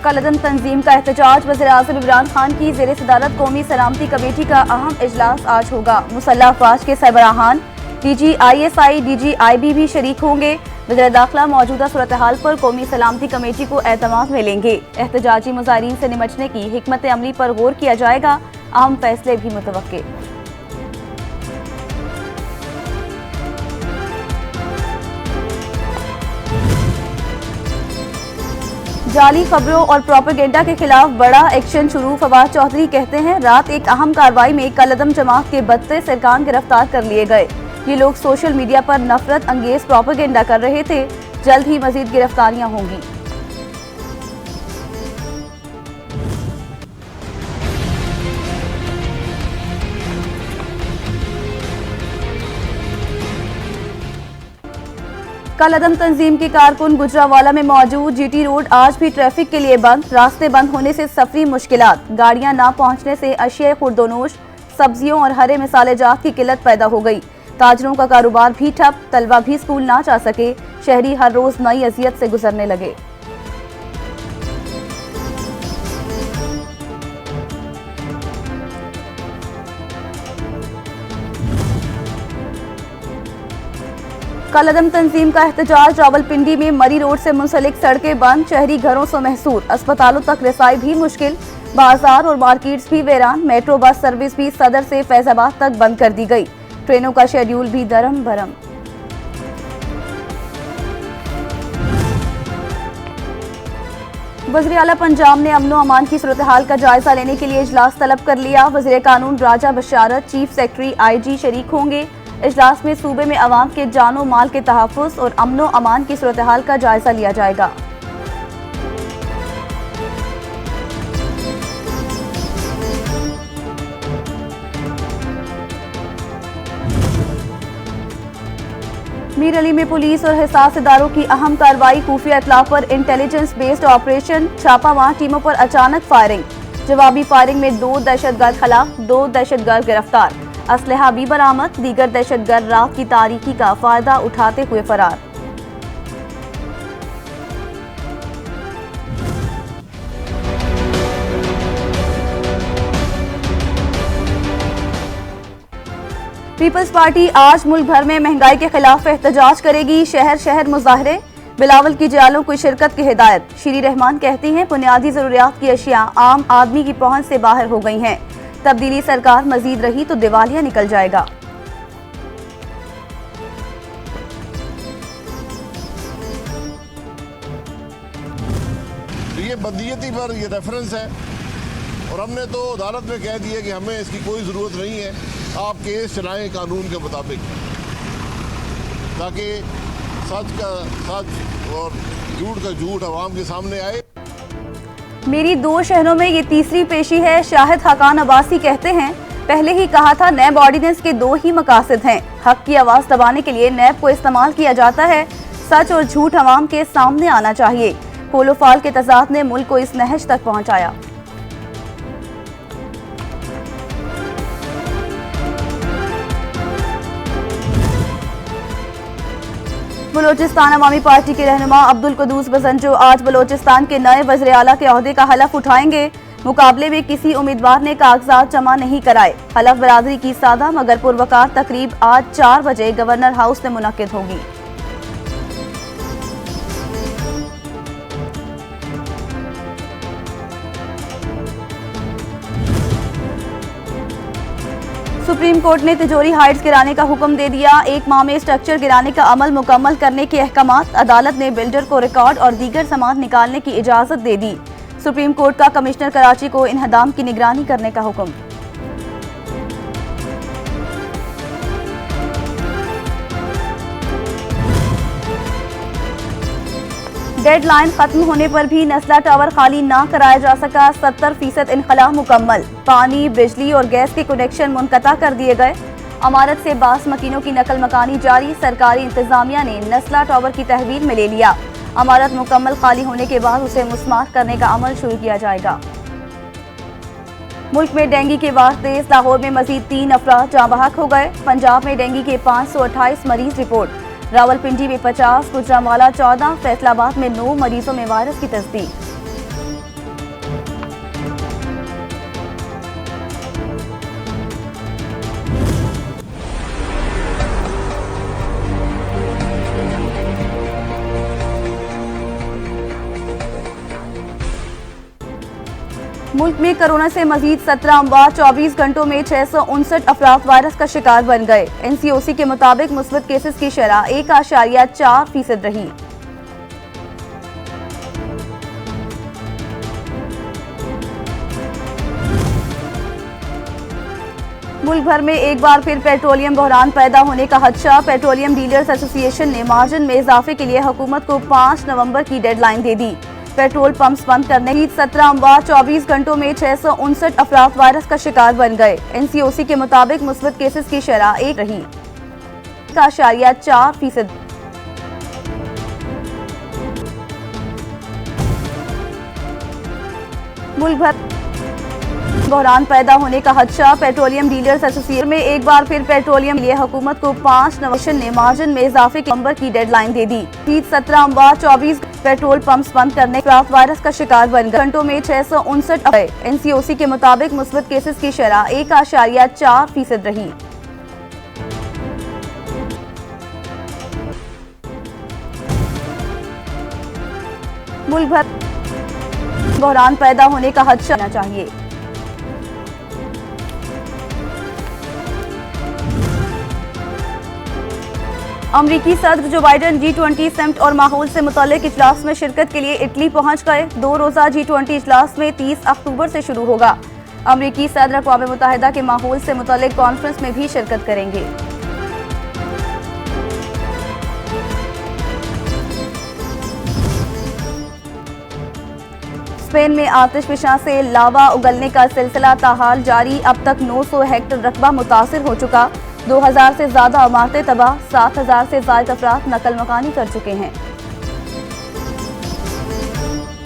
कलदम तंजीम का एहतजाज। वज़ीर-ए-आज़म इमरान खान की ज़ेर सदारत कौमी सलामती कमेटी का अहम इजलास आज होगा। मुसल्लह अफवाज के सरबराहान DGISI, DGIB भी शरीक होंगे। वज़ीर दाखिला मौजूदा सूरत हाल पर कौमी सलामती कमेटी को एतमाद में लेंगे। एहतजाजी मुजाहिरीन से निमटने की हिकमत अमली पर गौर किया जाएगा। अहम फैसले भी मुतवक्के। जाली खबरों और प्रोपेगेंडा के खिलाफ बड़ा एक्शन शुरू। फवाद चौधरी कहते हैं, रात एक अहम कार्रवाई में कलदम जमात के 32 अरकान गिरफ्तार कर लिए गए। ये लोग सोशल मीडिया पर नफरत अंगेज प्रोपेगेंडा कर रहे थे। जल्द ही मजीद गिरफ्तारियां होंगी। कलदम तंजीम की कारकुन गुजरावाला में मौजूद GT रोड आज भी ट्रैफिक के लिए बंद। रास्ते बंद होने से सफरी मुश्किलात, गाड़ियां ना पहुंचने से अशिया खुर्दोनोश, सब्जियों और हरे मसाले जात की किल्लत पैदा हो गई। ताजरों का कारोबार भी ठप, तलबा भी स्कूल ना जा सके। शहरी हर रोज नई अजियत से गुजरने लगे। कलदम तंजीम का एहतजाज। रावलपिंडी में मरी रोड से मुंसलिक सड़कें बंद, शहरी घरों से महसूर, अस्पतालों तक रसाई भी मुश्किल, बाजार और मार्केट्स भी वीरान। मेट्रो बस सर्विस भी सदर से फैजाबाद तक बंद कर दी गई। ट्रेनों का शेड्यूल भी दरम भरम। वज़ीर आला पंजाब ने अमनो अमान की सूरत हाल का जायजा लेने के लिए इजलास तलब कर लिया। वज़ीर कानून राजा बशारत, चीफ सेक्रेटरी IG शरीक होंगे। इजलास में सूबे में अवाम के जानो माल के तहफ़्फ़ुज़ और अमनो अमान की सूरत हाल का जायजा लिया जाएगा। मीर अली में पुलिस और हिसास इदारों की अहम कार्रवाई। खुफिया इत्तला पर इंटेलिजेंस बेस्ड ऑपरेशन, छापामार टीमों पर अचानक फायरिंग। जवाबी फायरिंग में 2 दहशतगर्द खिलाफ, 2 दहशतगर्द गिरफ्तार। असलहा भी बरामद। दीगर दहशतगर्द रात की तारीकी का फायदा उठाते हुए फरार। पीपल्स पार्टी आज मुल्क भर में महंगाई के खिलाफ एहतजाज करेगी। शहर शहर मुजाहरे। बिलावल की जियालों को शिरकत की हिदायत। शीरी रहमान कहती हैं, बुनियादी जरूरियात की अशिया आम आदमी की पहुंच से बाहर हो गई हैं। तब्दीली सरकार मजीद रही तो दिवालिया निकल जाएगा। ये बदनीयती पर ये रेफरेंस है और हमने तो अदालत में कह दिया कि हमें इसकी कोई ज़रूरत नहीं है। आप केस चलाएं कानून के मुताबिक, ताकि सच का सच और झूठ का झूठ अवाम के सामने आए। मेरी 2 शहरों में ये तीसरी पेशी है। शाहिद हकान अब्बासी कहते हैं, पहले ही कहा था नैब ऑर्डिनेंस के 2 ही मकासद हैं। हक की आवाज दबाने के लिए नैब को इस्तेमाल किया जाता है। सच और झूठ अवाम के सामने आना चाहिए। कोलोफाल के तजाद ने मुल्क को इस नहज तक पहुंचाया। बलोचिस्तान अवामी पार्टी के रहनुमा अब्दुल कुद्दूस बसंजो आज बलोचिस्तान के नए वज़ीर आला के ओहदे का हलफ उठाएंगे। मुकाबले में किसी उम्मीदवार ने कागजात जमा नहीं कराए। हलफ बरादरी की सादा मगर पुरवकार तकरीब आज 4 बजे गवर्नर हाउस में मुनक्किद होगी। सुप्रीम कोर्ट ने तिजोरी हाइट्स गिराने का हुक्म दे दिया। 1 माह में स्ट्रक्चर गिराने का अमल मुकम्मल करने के अहकामात। अदालत ने बिल्डर को रिकॉर्ड और दीगर सामान निकालने की इजाजत दे दी। सुप्रीम कोर्ट का कमिश्नर कराची को इन्हदाम की निगरानी करने का हुक्म। डेडलाइन खत्म होने पर भी नस्ला टावर खाली ना कराया जा सका। 70% इनखला मुकम्मल। पानी, बिजली और गैस के कनेक्शन मुनक़ता कर दिए गए। अमारत से बास मकीनों की नकल मकानी जारी। सरकारी इंतजामिया ने नस्ला टावर की तहवील में ले लिया। अमारत मुकम्मल खाली होने के बाद उसे मुस्मार करने का अमल शुरू किया जाएगा। मुल्क में डेंगू के वार तेज। लाहौर में मजीद 3 अफराद जाँ बहक हो गए। पंजाब में डेंगू के 528 मरीज रिपोर्ट। रावलपिंडी में 50, गुजरांवाला 14, फैसलाबाद में 9 मरीजों में वायरस की तस्दीक। मुल्क में कोरोना से मजीद 17 अमवात, 24 घंटों में 659 अफराद वायरस का शिकार बन गए। NCOC के मुताबिक मुस्बत केसेस की शरह 1.4% रही। मुल्क भर में एक बार फिर पेट्रोलियम बहरान पैदा होने का खदशा। पेट्रोलियम डीलर्स एसोसिएशन ने मार्जिन में इजाफे के लिए हुकूमत को 5 नवंबर की डेडलाइन दे दी। पेट्रोल पंप्स बंद करने की 17 अमवात, 24 घंटों में 659 अफराद वायरस का शिकार बन गए। NCOC के मुताबिक मुस्बत केसेस की शरह 1 रही। 1.4%। मुल्क भर बहरान पैदा होने का खदशा। पेट्रोलियम डीलर्स एसोसिएशन में एक बार फिर पेट्रोलियम लिए हुकूमत को 5 नवंबर ने मार्जिन में इजाफे के नंबर की डेडलाइन दे दी। 17 अमवात, 24 पेट्रोल पंप्स बंद करने के बाद वायरस का शिकार बन गए। घंटों में 659। NCOC के मुताबिक मुस्बत केसेस की शरह 1.4% रही। मुल्क भर बहरान पैदा होने का खदशा होना चाहिए। अमरीकी सदर जो बाइडन G20 समिट और माहौल से मुतालिक इजलास में शिरकत के लिए इटली पहुंच गए। 2 रोजा G20 इजलास में 30 अक्टूबर से शुरू होगा। अमरीकी सदर अक़वाम मुत्तहिदा के माहौल से मुतालिक कॉन्फ्रेंस में भी शिरकत करेंगे। स्पेन में आतिशफशां से लावा उगलने का सिलसिला ताहाल जारी। अब तक 900 हेक्टर रकबा मुतासिर हो चुका। 2000 से ज्यादा इमारतें तबाह, 7000 से ज्यादा अफराद नकल मकानी कर चुके हैं।